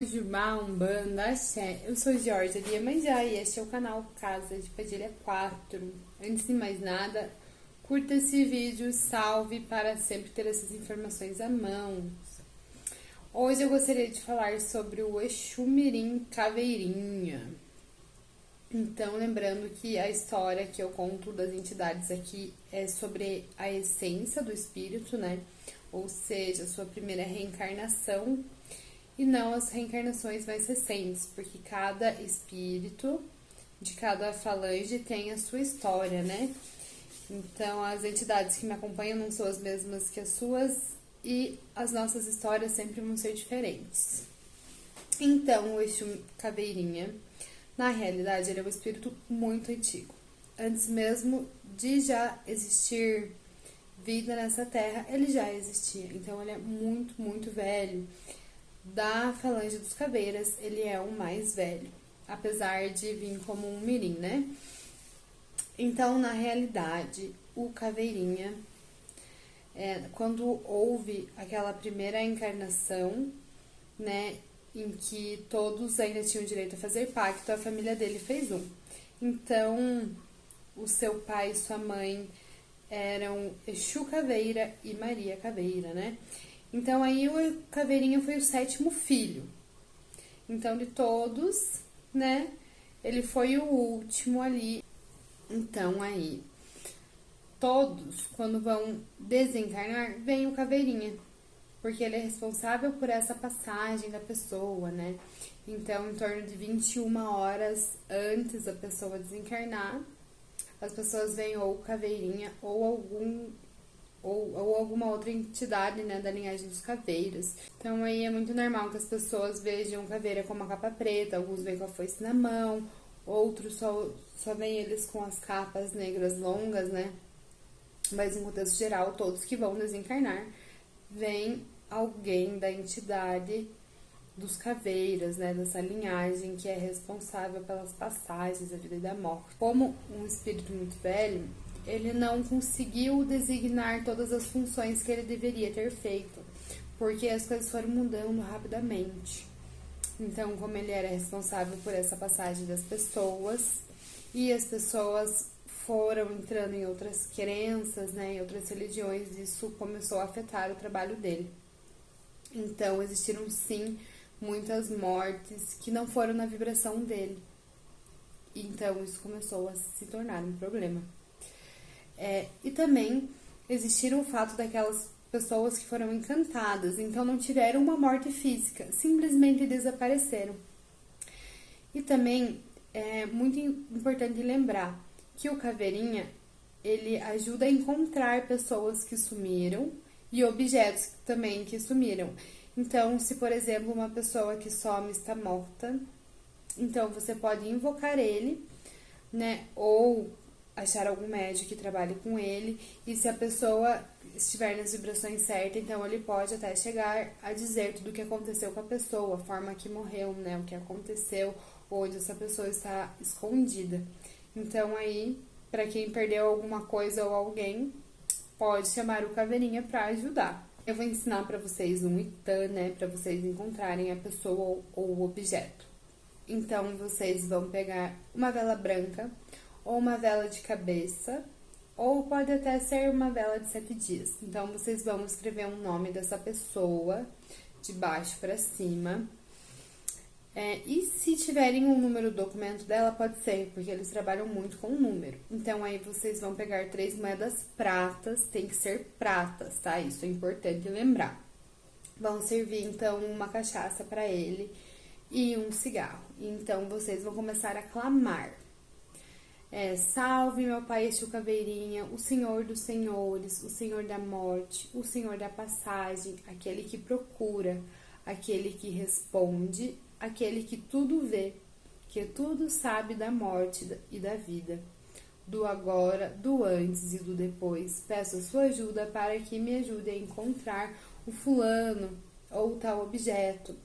Jubá, Umbanda, Axé. Eu sou Georgia de Iemanjá e este é o canal Casa de Padilha 4. Antes de mais nada, curta esse vídeo, salve para sempre ter essas informações à mão. Hoje eu gostaria de falar sobre o Exu Mirim Caveirinha. Então, lembrando que a história que eu conto das entidades aqui é sobre a essência do espírito, né? Ou seja, sua primeira reencarnação e não as reencarnações mais recentes, porque cada espírito de cada falange tem a sua história, né? Então, as entidades que me acompanham não são as mesmas que as suas e as nossas histórias sempre vão ser diferentes. Então, o Exu Caveirinha, na realidade, ele é um espírito muito antigo. Antes mesmo de já existir vida nessa terra, ele já existia. Então, ele é muito, muito velho. Da falange dos caveiras, ele é o mais velho, apesar de vir como um mirim, né? Então, na realidade, o Caveirinha, quando houve aquela primeira encarnação, né, em que todos ainda tinham direito a fazer pacto, a família dele fez um. Então, o seu pai e sua mãe eram Exu Caveira e Maria Caveira, né? Então, aí o Caveirinha foi o 7º filho. Então, de todos, né, ele foi o último ali. Então, aí, todos, quando vão desencarnar, vem o Caveirinha. Porque ele é responsável por essa passagem da pessoa, né? Então, em torno de 21 horas antes da pessoa desencarnar, as pessoas veem ou o Caveirinha ou alguma outra entidade, né, da linhagem dos caveiros. Então aí é muito normal que as pessoas vejam caveira com uma capa preta, alguns veem com a foice na mão, outros só veem eles com as capas negras longas, né? Mas em contexto geral, todos que vão desencarnar vem alguém da entidade dos caveiras, né, dessa linhagem que é responsável pelas passagens da vida e da morte. Como um espírito muito velho, ele não conseguiu designar todas as funções que ele deveria ter feito, porque as coisas foram mudando rapidamente. Então, como ele era responsável por essa passagem das pessoas, e as pessoas foram entrando em outras crenças, né, em outras religiões, isso começou a afetar o trabalho dele. Então, existiram sim muitas mortes que não foram na vibração dele. Então, isso começou a se tornar um problema. E também existiram o fato daquelas pessoas que foram encantadas, então não tiveram uma morte física, simplesmente desapareceram. E também é muito importante lembrar que o Caveirinha, ele ajuda a encontrar pessoas que sumiram e objetos também que sumiram. Então, se por exemplo uma pessoa que some está morta, então você pode invocar ele, né, ou achar algum médico que trabalhe com ele, e se a pessoa estiver nas vibrações certas, então ele pode até chegar a dizer tudo o que aconteceu com a pessoa, a forma que morreu, né, o que aconteceu, onde essa pessoa está escondida. Então aí, para quem perdeu alguma coisa ou alguém, pode chamar o Caveirinha para ajudar. Eu vou ensinar para vocês um Itã, né, para vocês encontrarem a pessoa ou o objeto. Então, vocês vão pegar uma vela branca, ou uma vela de cabeça, ou pode até ser uma vela de 7 dias. Então, vocês vão escrever o nome dessa pessoa, de baixo para cima. E se tiverem um número do documento dela, pode ser, porque eles trabalham muito com o número. Então, aí vocês vão pegar 3 moedas pratas, tem que ser pratas, tá? Isso é importante lembrar. Vão servir, então, uma cachaça para ele e um cigarro. Então, vocês vão começar a clamar. Salve meu pai Exu Caveirinha, o Senhor dos Senhores, o Senhor da morte, o Senhor da passagem, aquele que procura, aquele que responde, aquele que tudo vê, que tudo sabe da morte e da vida, do agora, do antes e do depois. Peço a sua ajuda para que me ajude a encontrar o fulano ou tal objeto.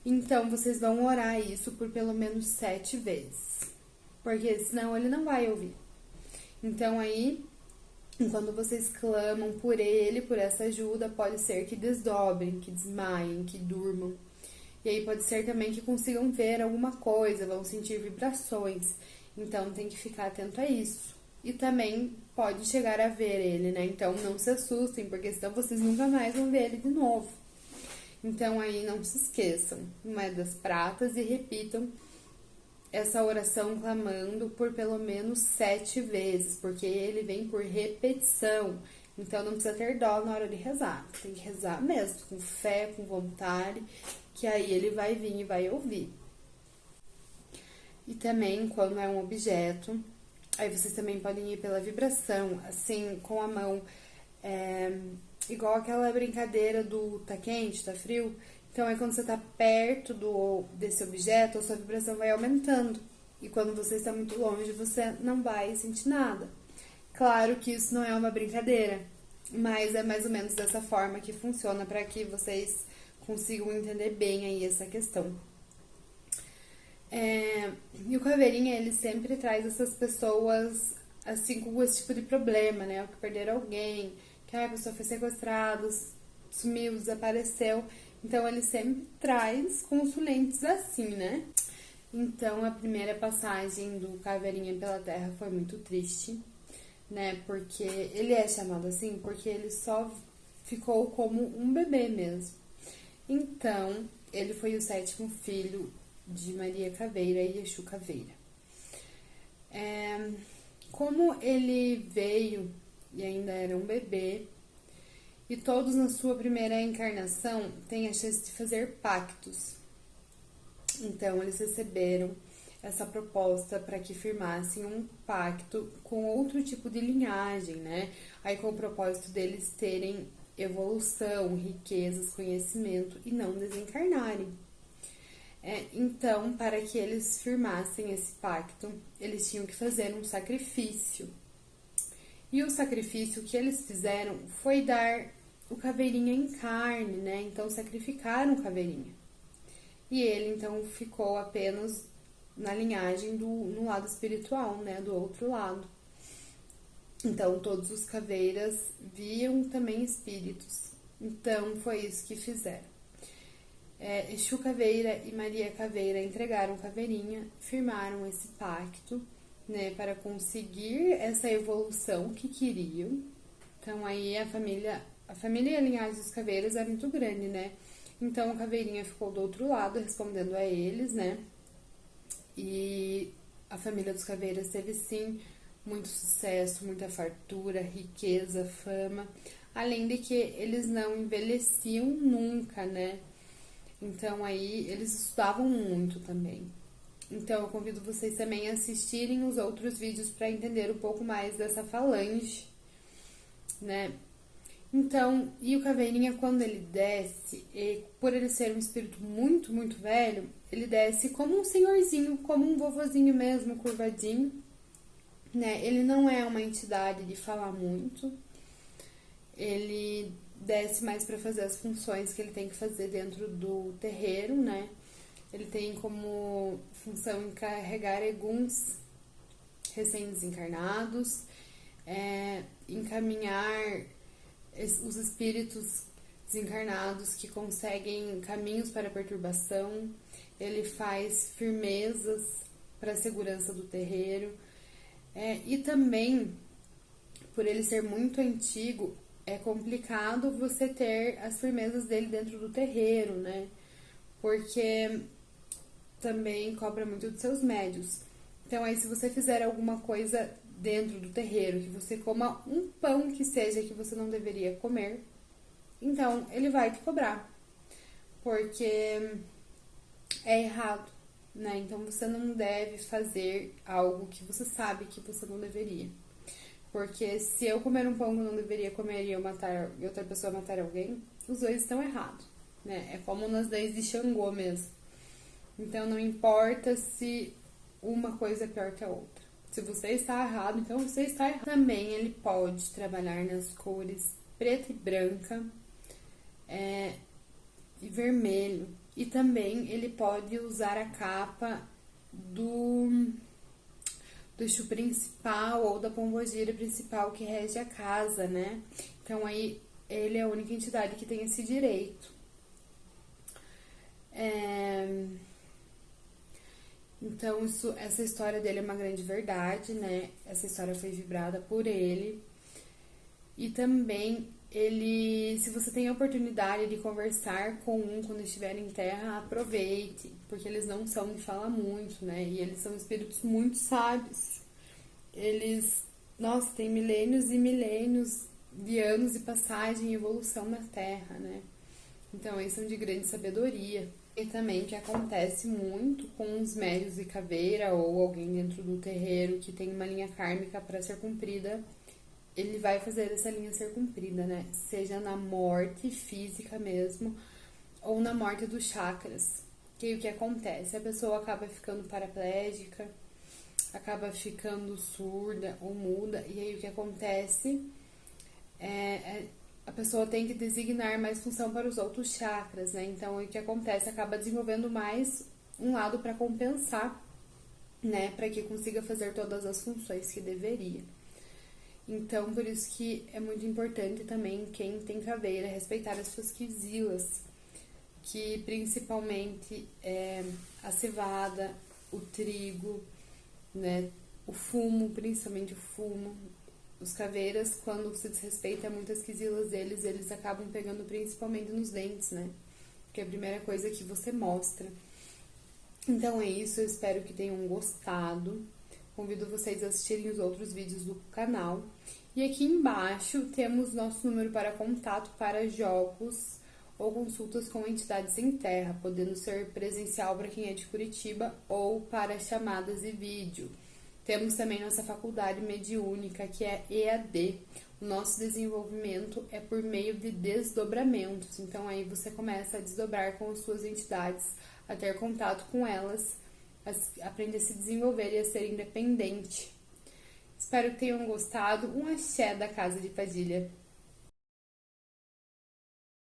Então, vocês vão orar isso por pelo menos 7 vezes, porque senão ele não vai ouvir. Então, aí, quando vocês clamam por ele, por essa ajuda, pode ser que desdobrem, que desmaiem, que durmam. E aí pode ser também que consigam ver alguma coisa, vão sentir vibrações. Então tem que ficar atento a isso. E também pode chegar a ver ele, né? Então não se assustem, porque senão vocês nunca mais vão ver ele de novo. Então aí não se esqueçam, moedas pratas, e repitam essa oração clamando por pelo menos 7 vezes, porque ele vem por repetição. Então não precisa ter dó na hora de rezar. Tem que rezar mesmo, com fé, com vontade, que aí ele vai vir e vai ouvir. E também quando é um objeto, aí vocês também podem ir pela vibração, assim, com a mão, igual aquela brincadeira do tá quente, tá frio. Então aí quando você tá perto desse objeto, a sua vibração vai aumentando. E quando você está muito longe, você não vai sentir nada. Claro que isso não é uma brincadeira, mas é mais ou menos dessa forma que funciona para que vocês consigam entender bem aí essa questão. E o Caveirinha, ele sempre traz essas pessoas assim com esse tipo de problema, né? Que perderam alguém, que a pessoa foi sequestrada, sumiu, desapareceu. Então ele sempre traz consulentes assim, né? Então a primeira passagem do Caveirinha pela Terra foi muito triste, né? Porque ele é chamado assim porque ele só ficou como um bebê mesmo. Então, ele foi o 7º filho de Maria Caveira e Exu Caveira. Como ele veio e ainda era um bebê, e todos na sua primeira encarnação têm a chance de fazer pactos. Então, eles receberam essa proposta para que firmassem um pacto com outro tipo de linhagem, né? Aí com o propósito deles terem evolução, riquezas, conhecimento e não desencarnarem. Então, para que eles firmassem esse pacto, eles tinham que fazer um sacrifício. E o sacrifício que eles fizeram foi dar o Caveirinha em carne, né? Então, sacrificaram o Caveirinha. E ele, então, ficou apenas na linhagem no lado espiritual, né? Do outro lado. Então, todos os caveiras viam também espíritos. Então, foi isso que fizeram. Exu Caveira e Maria Caveira entregaram Caveirinha, firmaram esse pacto, né, para conseguir essa evolução que queriam. Então, aí a família e a linhagem dos Caveiras é muito grande, né? Então, o Caveirinha ficou do outro lado, respondendo a eles, né? E a família dos Caveiras teve, sim, muito sucesso, muita fartura, riqueza, fama. Além de que eles não envelheciam nunca, né? Então, aí, eles estudavam muito também. Então, eu convido vocês também a assistirem os outros vídeos para entender um pouco mais dessa falange, né? Então, e o Caveirinha, quando ele desce, por ele ser um espírito muito, muito velho, ele desce como um senhorzinho, como um vovozinho mesmo, curvadinho, né? Ele não é uma entidade de falar muito, ele desce mais para fazer as funções que ele tem que fazer dentro do terreiro, né? Ele tem como função encarregar eguns recém-desencarnados, encaminhar os espíritos desencarnados que conseguem caminhos para a perturbação. Ele faz firmezas para a segurança do terreiro. E também, por ele ser muito antigo, é complicado você ter as firmezas dele dentro do terreiro, né? Porque também cobra muito dos seus médios. Então, aí, se você fizer alguma coisa dentro do terreiro, que você coma um pão que seja que você não deveria comer, então ele vai te cobrar, porque é errado, né? Então, você não deve fazer algo que você sabe que você não deveria. Porque se eu comer um pão que eu não deveria comer e outra pessoa matar alguém, os dois estão errados, né? É como nas leis de Xangô mesmo. Então, não importa se uma coisa é pior que a outra. Se você está errado, então você está errado. Também ele pode trabalhar nas cores preta e branca e vermelho. E também ele pode usar a capa do Exu principal ou da pombogira principal que rege a casa, né? Então aí ele é a única entidade que tem esse direito. Então, essa história dele é uma grande verdade, né? Essa história foi vibrada por ele. E também, se você tem a oportunidade de conversar com quando estiver em terra, aproveite, porque eles não são de falar muito, né? E eles são espíritos muito sábios. Eles, nossa, tem milênios e milênios de anos de passagem e evolução na Terra, né? Então, eles são de grande sabedoria. E também que acontece muito com os médios de caveira ou alguém dentro do terreiro que tem uma linha kármica para ser cumprida, ele vai fazer essa linha ser cumprida, né? Seja na morte física mesmo ou na morte dos chakras. Que aí o que acontece? A pessoa acaba ficando paraplégica, acaba ficando surda ou muda, e aí o que acontece a pessoa tem que designar mais função para os outros chakras, né? Então, o que acontece? Acaba desenvolvendo mais um lado para compensar, né? Para que consiga fazer todas as funções que deveria. Então, por isso que é muito importante também quem tem caveira respeitar as suas quisilas, que principalmente a cevada, o trigo, né? O fumo, principalmente o fumo. Os caveiras, quando se desrespeita muitas quisilas deles, eles acabam pegando principalmente nos dentes, né? Que é a primeira coisa que você mostra. Então é isso, eu espero que tenham gostado. Convido vocês a assistirem os outros vídeos do canal. E aqui embaixo temos nosso número para contato para jogos ou consultas com entidades em terra, podendo ser presencial para quem é de Curitiba ou para chamadas e vídeo. Temos também nossa faculdade mediúnica, que é EAD. O nosso desenvolvimento é por meio de desdobramentos. Então, aí você começa a desdobrar com as suas entidades, a ter contato com elas, a aprender a se desenvolver e a ser independente. Espero que tenham gostado. Um axé da Casa de Padilha.